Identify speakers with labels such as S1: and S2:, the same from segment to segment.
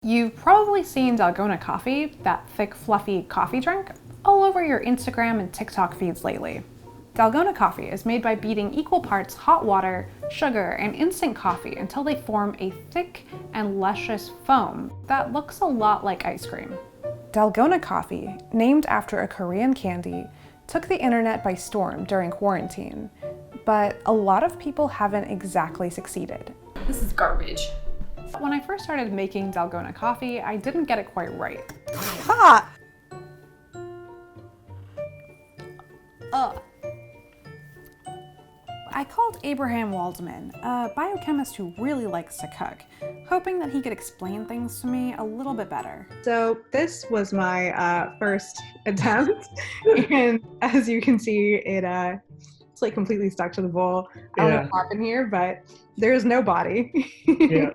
S1: You've probably seen Dalgona coffee, that thick, fluffy coffee drink, all over your Instagram and TikTok feeds lately. Dalgona coffee is made by beating equal parts hot water, sugar, and instant coffee until they form a thick and luscious foam that looks a lot like ice cream. Dalgona coffee, named after a Korean candy, took the internet by storm during quarantine, but a lot of people haven't exactly succeeded.
S2: This is garbage.
S1: When I first started making Dalgona coffee, I didn't get it quite right.
S3: Ha!
S1: I called Abraham Waldman, a biochemist who really likes to cook, hoping that he could explain things to me a little bit better.
S3: So this was my first attempt, and as you can see, it's like completely stuck to the bowl. I don't know what happened here, but there's no body.
S4: Yeah.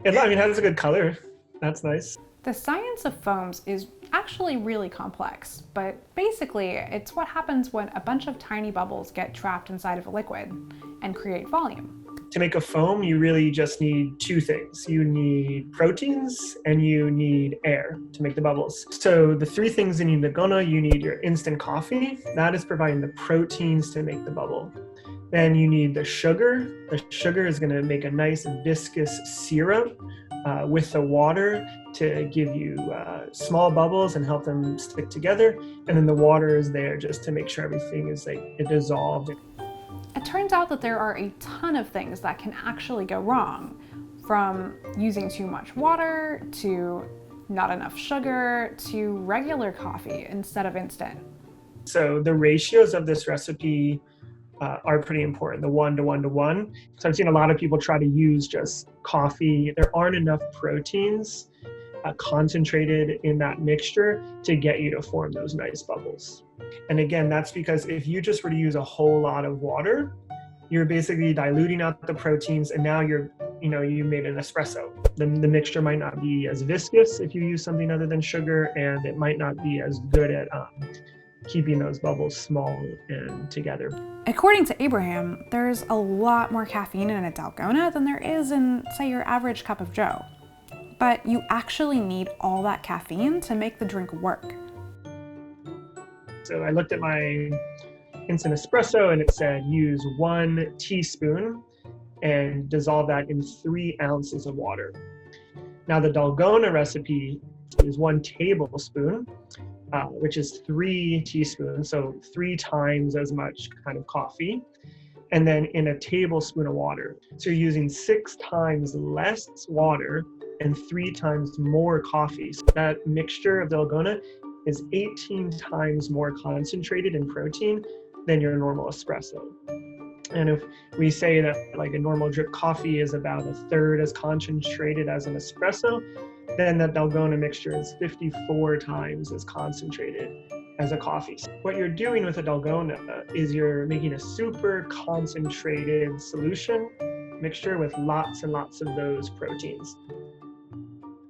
S4: I mean, it has a good color. That's nice.
S1: The science of foams is actually really complex, but basically it's what happens when a bunch of tiny bubbles get trapped inside of a liquid and create volume.
S4: To make a foam, you really just need two things. You need proteins and you need air to make the bubbles. So the three things in Dalgona, you need your instant coffee. That is providing the proteins to make the bubble. Then you need the sugar. The sugar is going to make a nice viscous syrup with the water to give you small bubbles and help them stick together. And then the water is there just to make sure everything is dissolved.
S1: It turns out that there are a ton of things that can actually go wrong, from using too much water, to not enough sugar, to regular coffee instead of instant.
S4: So the ratios of this recipe are pretty important, the 1 to 1 to 1. So I've seen a lot of people try to use just coffee. There aren't enough proteins concentrated in that mixture to get you to form those nice bubbles. And again, that's because if you just were to use a whole lot of water, you're basically diluting out the proteins, and now you made an espresso. The mixture might not be as viscous if you use something other than sugar, and it might not be as good at keeping those bubbles small and together.
S1: According to Abraham, there's a lot more caffeine in a Dalgona than there is in, say, your average cup of joe. But you actually need all that caffeine to make the drink work.
S4: So I looked at my instant espresso and it said use 1 teaspoon and dissolve that in 3 ounces of water. Now the Dalgona recipe is 1 tablespoon, which is 3 teaspoons, so 3 times as much kind of coffee, and then in a tablespoon of water. So you're using 6 times less water and 3 times more coffee. So that mixture of Dalgona is 18 times more concentrated in protein than your normal espresso. And if we say that like a normal drip coffee is about 1/3 as concentrated as an espresso, then that Dalgona mixture is 54 times as concentrated as a coffee. What you're doing with a Dalgona is you're making a super concentrated solution mixture with lots and lots of those proteins.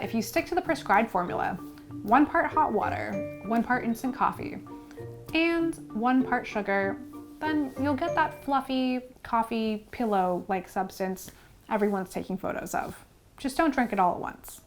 S1: If you stick to the prescribed formula, 1 part hot water, 1 part instant coffee, and 1 part sugar, then you'll get that fluffy coffee pillow-like substance everyone's taking photos of. Just don't drink it all at once.